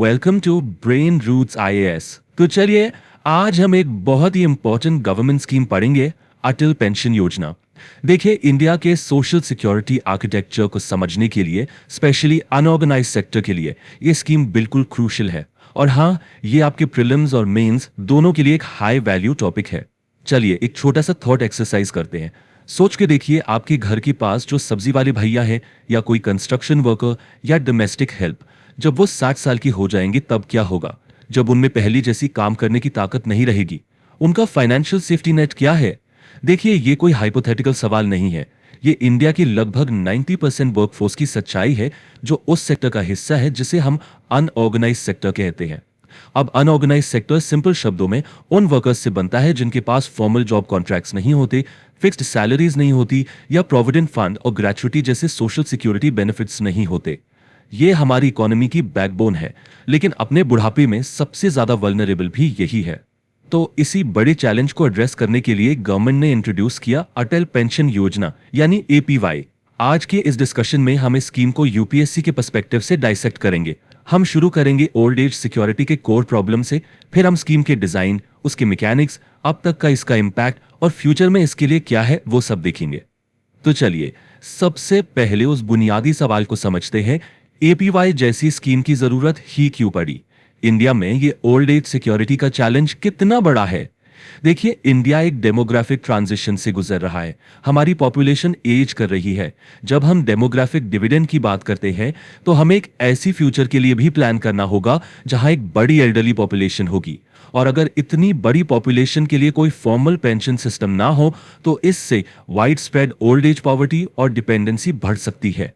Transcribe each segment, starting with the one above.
Welcome to Brain Roots IAS. तो चलिए आज हम एक बहुत ही इंपॉर्टेंट गवर्नमेंट स्कीम पढ़ेंगे, अटल पेंशन योजना। देखिए, इंडिया के सोशल सिक्योरिटी आर्किटेक्चर को समझने के लिए, स्पेशली अनऑर्गेनाइज सेक्टर के लिए ये स्कीम बिल्कुल क्रूशियल है। और हाँ, ये आपके प्रीलिम्स और मेंस दोनों के लिए एक हाई वैल्यू टॉपिक है। चलिए एक छोटा सा थॉट एक्सरसाइज करते हैं। सोच के देखिए, आपके घर के पास जो सब्जी वाले भैया है, या कोई कंस्ट्रक्शन वर्कर, या डोमेस्टिक हेल्प, जब वो 60 साल की हो जाएंगे तब क्या होगा? जब उनमें पहली जैसी काम करने की ताकत नहीं रहेगी, उनका फाइनेंशियल सेफ्टी नेट क्या है? देखिए, ये कोई हाइपोथेटिकल सवाल नहीं है। ये इंडिया की लगभग 90% वर्कफोर्स की सच्चाई है, जो उस सेक्टर का हिस्सा है जिसे हम अनऑर्गेनाइज सेक्टर कहते हैं। अब अनऑर्गेनाइज सेक्टर सिंपल शब्दों में उन वर्कर्स से बनता है जिनके पास फॉर्मल जॉब कॉन्ट्रैक्ट्स नहीं होते, फिक्स्ड सैलरीज नहीं होती, या प्रोविडेंट फंड और ग्रेचुइटी जैसे सोशल सिक्योरिटी बेनिफिट्स नहीं होते। ये हमारी इकोनॉमी की बैकबोन है, लेकिन अपने बुढ़ापे में सबसे ज्यादा वल्नरेबल भी यही है। तो इसी बड़े चैलेंज को एड्रेस करने के लिए गवर्नमेंट ने इंट्रोड्यूस किया अटल पेंशन योजना, यानी एपीवाई। आज के इस डिस्कशन में हम इस स्कीम को यूपीएससी के पर्सपेक्टिव से डाइसेक्ट करेंगे। हम शुरू करेंगे ओल्ड एज सिक्योरिटी के कोर प्रॉब्लम से, फिर हम स्कीम के डिजाइन, उसके मैकेनिक्स, अब तक का इसका इम्पैक्ट और फ्यूचर में इसके लिए क्या है वो सब देखेंगे। तो चलिए सबसे पहले उस बुनियादी सवाल को समझते हैं, एपीवाई जैसी स्कीम की जरूरत ही क्यों पड़ी? इंडिया में ये ओल्ड एज सिक्योरिटी का चैलेंज कितना बड़ा है? देखिए, इंडिया एक डेमोग्राफिक ट्रांजिशन से गुजर रहा है। हमारी पॉपुलेशन एज कर रही है। जब हम डेमोग्राफिक डिविडेंड की बात करते हैं, तो हमें एक ऐसी फ्यूचर के लिए भी प्लान करना होगा जहां एक बड़ी एल्डरली पॉपुलेशन होगी। और अगर इतनी बड़ी पॉपुलेशन के लिए कोई फॉर्मल पेंशन सिस्टम ना हो, तो इससे wide spread old age poverty और डिपेंडेंसी बढ़ सकती है।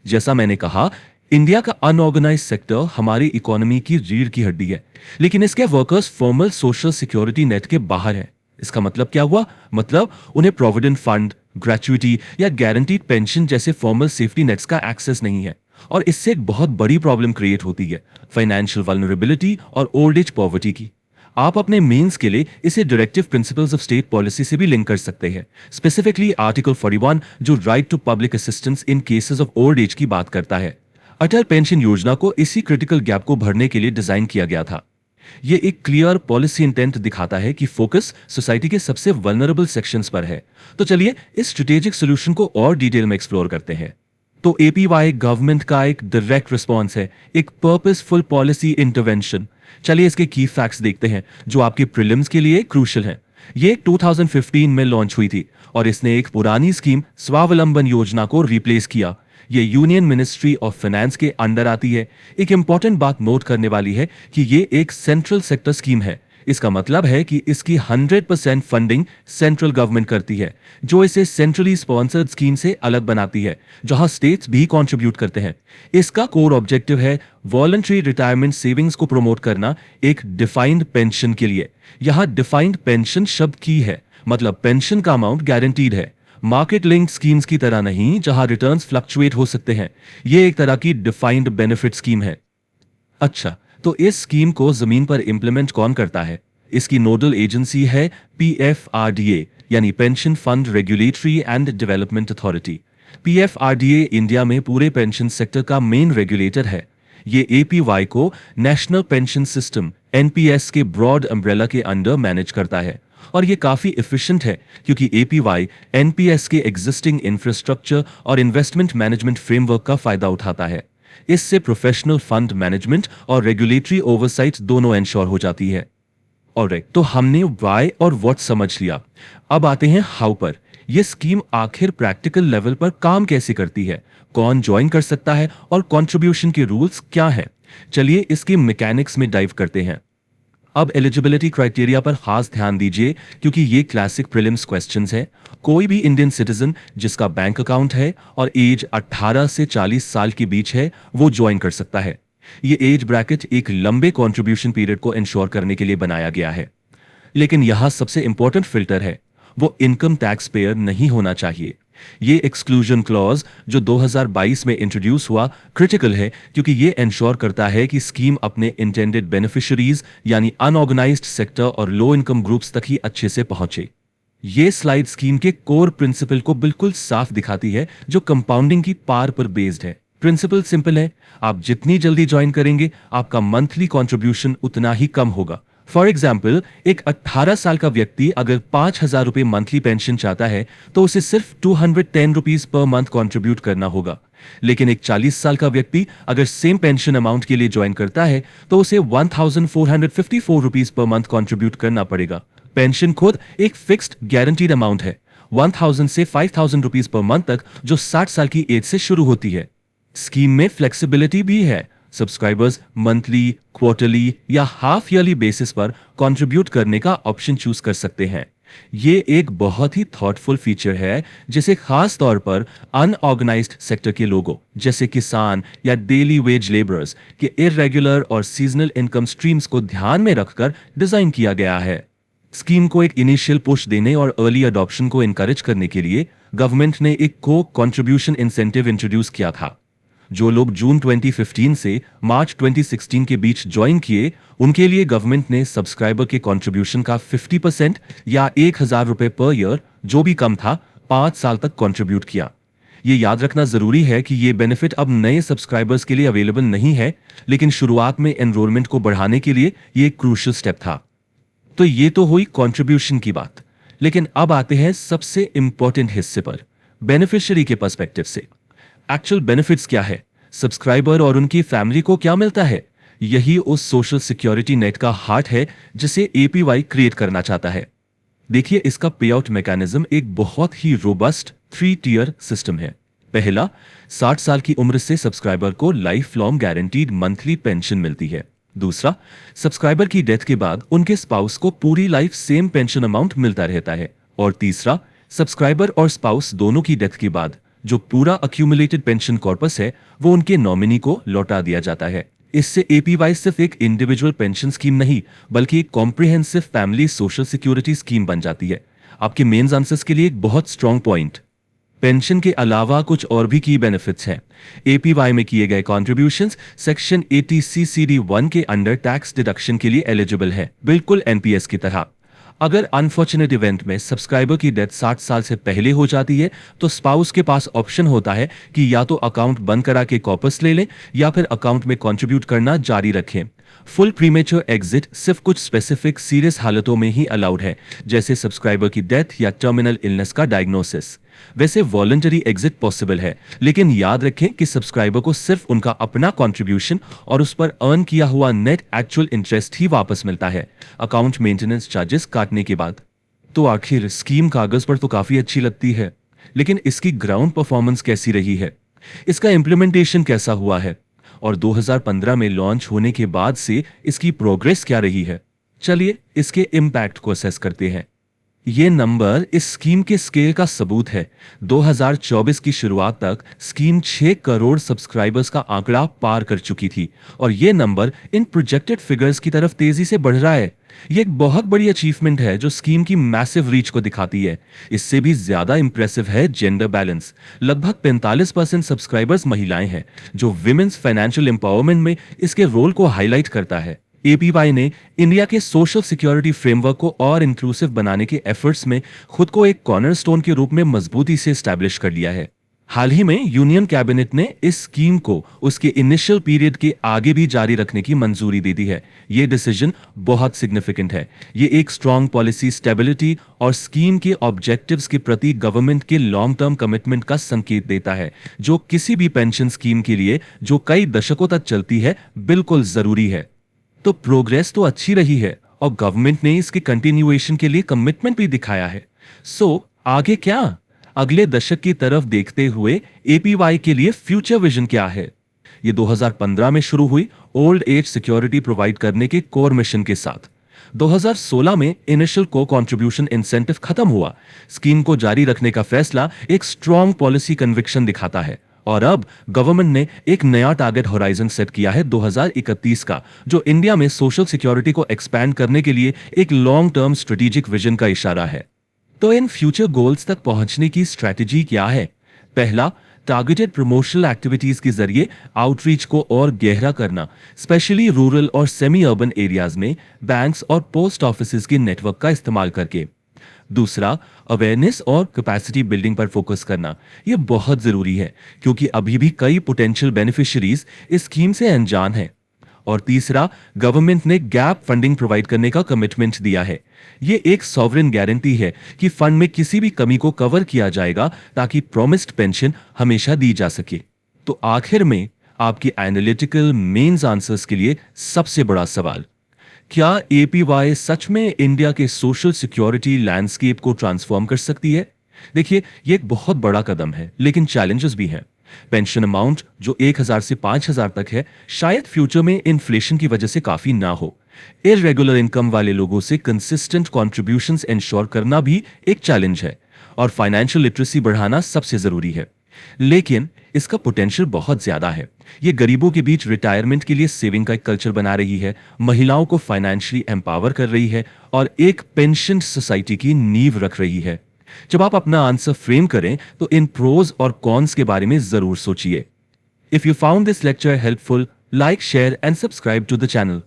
जैसा मैंने कहा, इंडिया का अनऑर्गेनाइज सेक्टर हमारी इकोनॉमी की रीढ़ की हड्डी है, लेकिन इसके workers formal social security net के बाहर हैं। इसका मतलब क्या हुआ? मतलब उन्हें प्रोविडेंट फंड, ग्रेचुइटी या गारंटीड पेंशन जैसे फॉर्मल सेफ्टी नेट्स का एक्सेस नहीं है। और इससे एक बहुत बड़ी प्रॉब्लम क्रिएट होती है, फाइनेंशियल वल्नरेबिलिटी और ओल्ड एज पॉवर्टी की। आप अपने मेंस के लिए इसे directive principles of state policy से भी लिंक कर सकते हैं, स्पेसिफिकली आर्टिकल 41 जो right to public assistance in cases of old age की बात करता है। अटल पेंशन योजना को इसी क्रिटिकल गैप को भरने के लिए डिजाइन किया गया था। यह एक क्लियर पॉलिसी इंटेंट दिखाता है कि फोकस सोसाइटी के सबसे वल्नरेबल सेक्शंस पर है। तो चलिए इस स्ट्रेटेजिक सॉल्यूशन को और डिटेल में एक्सप्लोर करते हैं। तो एपीवाई गवर्नमेंट का एक डायरेक्ट रिस्पॉन्स है, एक पर्पसफुल पॉलिसी इंटरवेंशन। चलिए इसके की फैक्ट्स देखते हैं जो आपके प्रीलिम्स के लिए क्रूशियल हैं। ये 2015 में लॉन्च हुई थी और इसने एक पुरानी स्कीम स्वावलंबन योजना को रिप्लेस किया। ये यूनियन मिनिस्ट्री ऑफ फाइनेंस के अंडर आती है। एक इंपॉर्टेंट बात नोट करने वाली है कि ये एक सेंट्रल सेक्टर स्कीम है। इसका मतलब है कि इसकी 100% फंडिंग सेंट्रल गवर्नमेंट करती है, जो इसे सेंट्रली स्पॉन्सर्ड स्कीम से अलग बनाती है, जहां स्टेट्स भी कंट्रीब्यूट करते हैं। इसका कोर ऑब्जेक्टिव है वॉलंटरी रिटायरमेंट सेविंग्स को प्रमोट करना एक डिफाइंड पेंशन के लिए। यहां डिफाइंड पेंशन शब्द की है, मतलब पेंशन का अमाउंट गारंटीड है, मार्केट लिंक्ड स्कीम्स की तरह नहीं जहां रिटर्न्स फ्लक्चुएट हो सकते हैं। ये एक तरह की डिफाइंड बेनिफिट स्कीम है। अच्छा, तो इस स्कीम को जमीन पर इंप्लीमेंट कौन करता है? इसकी नोडल एजेंसी है पीएफआरडीए, यानी pension fund regulatory and development authority. PFRDA India में पूरे पेंशन सेक्टर का मेन रेगुलेटर है। ये एपीवाई को नेशनल पेंशन सिस्टम एनपीएस के ब्रॉड अम्ब्रेला के अंडर मैनेज करता है। और ये काफी एफिशिएंट है क्योंकि एपीवाई एनपीएस के एग्जिस्टिंग इंफ्रास्ट्रक्चर और इन्वेस्टमेंट मैनेजमेंट फ्रेमवर्क का फायदा उठाता है। इससे प्रोफेशनल फंड मैनेजमेंट और रेगुलेटरी ओवरसाइट दोनों एंश्योर हो जाती है। ऑलराइट, तो हमने व्हाई और व्हाट समझ लिया। अब आते हैं हाउ पर। यह स्कीम आखिर प्रैक्टिकल लेवल पर काम कैसे करती है, कौन ज्वाइन कर सकता है और कंट्रीब्यूशन के रूल्स क्या हैं? चलिए इसके मैकेनिक्स में डाइव करते हैं। अब एलिजिबिलिटी क्राइटेरिया पर खास ध्यान दीजिए क्योंकि ये क्लासिक प्रीलिम्स क्वेश्चंस हैं। कोई भी इंडियन सिटीजन जिसका बैंक अकाउंट है और एज 18 से 40 साल के बीच है, वो ज्वाइन कर सकता है। ये एज ब्रैकेट एक लंबे कंट्रीब्यूशन पीरियड को इंश्योर करने के लिए बनाया गया है। लेकिन यहां सबसे इंपॉर्टेंट फिल्टर है, वो इनकम टैक्स पेयर नहीं होना चाहिए। ये एक्सक्लूजन क्लॉज जो 2022 में इंट्रोड्यूस हुआ क्रिटिकल है क्योंकि ये इंश्योर करता है कि स्कीम अपने इंटेंडेड बेनिफिशियरीज यानी अनऑर्गेनाइज्ड सेक्टर और लो इनकम ग्रुप्स तक ही अच्छे से पहुंचे। ये स्लाइड स्कीम के कोर प्रिंसिपल को बिल्कुल साफ दिखाती है, जो कंपाउंडिंग की पार पर बेस्ड है। प्रिंसिपल सिंपल है, आप जितनी जल्दी ज्वाइन करेंगे आपका मंथली कंट्रीब्यूशन उतना ही कम होगा। फॉर एग्जाम्पल, एक 18 साल का व्यक्ति अगर 5,000 रुपये मंथली पेंशन चाहता है तो उसे सिर्फ 210 रुपीज पर मंथ कंट्रीब्यूट करना होगा। लेकिन एक 40 साल का व्यक्ति अगर सेम पेंशन अमाउंट के लिए ज्वाइन करता है तो उसे 1,454 रुपीज पर मंथ कंट्रीब्यूट करना पड़ेगा। पेंशन खुद एक फिक्स्ड गारंटीड अमाउंट है, 1,000 से 5,000 रुपीज पर मंथ तक, जो 60 साल की एज से शुरू होती है। स्कीम में फ्लेक्सिबिलिटी भी है, सब्सक्राइबर्स मंथली, क्वार्टरली या हाफ ईयरली बेसिस पर कंट्रीब्यूट करने का ऑप्शन चूज कर सकते हैं। ये एक बहुत ही थॉटफुल फीचर है जिसे खास तौर पर अनऑर्गेनाइज्ड सेक्टर के लोगों जैसे किसान या डेली वेज लेबरर्स के इरेगुलर और सीजनल इनकम स्ट्रीम्स को ध्यान में रखकर डिजाइन किया गया है। स्कीम को एक इनिशियल पुश देने और अर्ली अडॉप्शन को एनकरेज करने के लिए गवर्नमेंट ने एक को कंट्रीब्यूशन इंसेंटिव इंट्रोड्यूस किया था। जो लोग जून 2015 से मार्च 2016 के बीच ज्वाइन किए, उनके लिए गवर्नमेंट ने सब्सक्राइबर के कंट्रीब्यूशन का 50% या 1,000 रुपए पर ईयर, जो भी कम था, 5 साल तक कंट्रीब्यूट किया। ये याद रखना जरूरी है कि ये बेनिफिट अब नए सब्सक्राइबर्स के लिए अवेलेबल नहीं है, लेकिन शुरुआत में एनरोलमेंट को बढ़ाने के लिए ये एक क्रूशियल स्टेप था। तो ये तो हुई कंट्रीब्यूशन की बात, लेकिन अब आते हैं सबसे इंपॉर्टेंट हिस्से पर, बेनिफिशियरी के पर्सपेक्टिव से। एक्चुअल बेनिफिट्स क्या है, सब्सक्राइबर और उनकी फैमिली को क्या मिलता है? यही उस सोशल सिक्योरिटी नेट का हार्ट है जिसे एपीवाई क्रिएट करना चाहता है। देखिए, इसका पे आउट मैकेनिज्म एक बहुत ही रोबस्ट 3 टियर सिस्टम है। पहला, 60 साल की उम्र से सब्सक्राइबर को life long guaranteed monthly pension मिलती है। दूसरा, सब्सक्राइबर की डेथ के बाद उनके स्पाउस को पूरी लाइफ सेम पेंशन अमाउंट मिलता रहता है। और तीसरा, सब्सक्राइबर और स्पाउस दोनों की डेथ के बाद जो पूरा अक्यूमुलेटेड पेंशन कॉर्पस है वो उनके नॉमिनी को लौटा दिया जाता है। इससे एपीवाई सिर्फ एक इंडिविजुअल पेंशन स्कीम नहीं बल्कि एक comprehensive family social security scheme बन जाती है। आपके मेंस आंसर्स के लिए एक बहुत स्ट्रॉन्ग पॉइंट। पेंशन के अलावा कुछ और भी की बेनिफिट्स हैं। एपीवाई में किए गए कॉन्ट्रीब्यूशंस सेक्शन 80C(1) के अंडर टैक्स डिडक्शन के लिए एलिजिबल है, बिल्कुल एनपीएस की तरह। अगर अनफॉर्चुनेट इवेंट में सब्सक्राइबर की डेथ 60 साल से पहले हो जाती है तो स्पाउस के पास ऑप्शन होता है कि या तो अकाउंट बंद करा के कॉर्पस ले लें या फिर अकाउंट में कंट्रीब्यूट करना जारी रखें। फुल प्रीमेच्योर एग्जिट सिर्फ कुछ स्पेसिफिक सीरियस हालतों में ही अलाउड है, जैसे सब्सक्राइबर की डेथ या टर्मिनल इलनेस का डायग्नोसिस। वैसे वॉलंटरी एग्जिट पॉसिबल है, लेकिन याद रखें कि सब्सक्राइबर को सिर्फ उनका अपना कंट्रीब्यूशन और उस पर अर्न किया हुआ नेट एक्चुअल इंटरेस्ट ही वापस मिलता है, अकाउंट मेंटेनेंस चार्जेस काटने के बाद। तो आखिर स्कीम कागज पर तो काफी अच्छी लगती है, लेकिन इसकी ग्राउंड परफॉर्मेंस कैसी रही है, इसका इंप्लीमेंटेशन कैसा हुआ है और 2015 में लॉन्च होने के बाद से इसकी प्रोग्रेस क्या रही है? चलिए इसके इम्पैक्ट को असेस करते हैं। ये नंबर इस स्कीम के स्केल का सबूत है। 2024 की शुरुआत तक स्कीम 6 करोड़ सब्सक्राइबर्स का आंकड़ा पार कर चुकी थी और ये नंबर इन प्रोजेक्टेड फिगर्स की तरफ तेजी से बढ़ रहा है। ये एक बहुत बड़ी अचीवमेंट है जो स्कीम की मैसिव रीच को दिखाती है। इससे भी ज्यादा इंप्रेसिव है जेंडर बैलेंस। लगभग 45% सब्सक्राइबर्स महिलाएं हैं, जो विमेन्स फाइनेंशियल एम्पावरमेंट में इसके रोल को हाईलाइट करता है। एपीवाई ने इंडिया के सोशल सिक्योरिटी फ्रेमवर्क को और इंक्लूसिव बनाने के एफर्ट्स में खुद को एक कॉर्नरस्टोन के रूप में मजबूती से एस्टैब्लिश कर लिया है। हाल ही में यूनियन कैबिनेट ने इस स्कीम को उसके इनिशियल पीरियड के आगे भी जारी रखने की मंजूरी दे दी है। ये डिसीजन बहुत सिग्निफिकेंट है। ये एक स्ट्रॉन्ग पॉलिसी स्टेबिलिटी और स्कीम के ऑब्जेक्टिव्स के प्रति गवर्नमेंट के लॉन्ग टर्म कमिटमेंट का संकेत देता है, जो किसी भी पेंशन स्कीम के लिए जो कई दशकों तक चलती है बिल्कुल जरूरी है। तो प्रोग्रेस तो अच्छी रही है और गवर्नमेंट ने इसके कंटिन्यूएशन के लिए कमिटमेंट भी दिखाया है। आगे क्या? अगले दशक की तरफ देखते हुए एपीवाई के लिए फ्यूचर विजन क्या है? ये 2015 में शुरू हुई ओल्ड एज सिक्योरिटी प्रोवाइड करने के कोर मिशन के साथ। 2016 में इनिशियल को कंट्रीब्यूशन इंसेंटिव खत्म हुआ। स्कीम को जारी रखने का फैसला एक स्ट्रॉन्ग पॉलिसी कन्विक्शन दिखाता है और अब गवर्नमेंट ने एक नया टारगेट होराइजन सेट किया है 2031 का, जो इंडिया में सोशल सिक्योरिटी को एक्सपैंड करने के लिए एक लॉन्ग टर्म स्ट्रेटेजिक विजन का इशारा है। तो इन फ्यूचर गोल्स तक पहुंचने की स्ट्रेटेजी क्या है? पहला, टारगेटेड प्रमोशनल एक्टिविटीज के जरिए आउटरीच को और गहरा करना, स्पेशली रूरल और सेमी अर्बन एरियाज में बैंक्स और पोस्ट ऑफिस के नेटवर्क का इस्तेमाल करके। दूसरा, अवेयरनेस और कैपेसिटी बिल्डिंग पर फोकस करना। ये बहुत जरूरी है क्योंकि अभी भी कई पोटेंशियल बेनिफिशियरीज इस स्कीम से अनजान हैं। और तीसरा, गवर्नमेंट ने गैप फंडिंग प्रोवाइड करने का कमिटमेंट दिया है। ये एक सॉवरेन गारंटी है कि फंड में किसी भी कमी को कवर किया जाएगा ताकि प्रॉमिस्ड पेंशन हमेशा दी जा सके। तो आखिर में आपकी एनालिटिकल मेंस आंसर्स के लिए सबसे बड़ा सवाल, क्या एपीवाई सच में इंडिया के सोशल सिक्योरिटी लैंडस्केप को ट्रांसफॉर्म कर सकती है? देखिए, ये एक बहुत बड़ा कदम है, लेकिन चैलेंजेस भी हैं। पेंशन अमाउंट जो 1000 से 5000 तक है, शायद फ्यूचर में इन्फ्लेशन की वजह से काफी ना हो। इररेगुलर इनकम वाले लोगों से कंसिस्टेंट कॉन्ट्रीब्यूशंस इंश्योर करना भी एक चैलेंज है। और फाइनेंशियल लिटरेसी बढ़ाना सबसे जरूरी है। लेकिन इसका पोटेंशियल बहुत ज्यादा है। ये गरीबों के बीच रिटायरमेंट के लिए सेविंग का एक कल्चर बना रही है, महिलाओं को फाइनेंशियली एम्पावर कर रही है और एक पेंशन सोसाइटी की नींव रख रही है। जब आप अपना आंसर फ्रेम करें तो इन प्रोज और कॉन्स के बारे में जरूर सोचिए। If you found this lecture helpful, like, share and subscribe to the channel.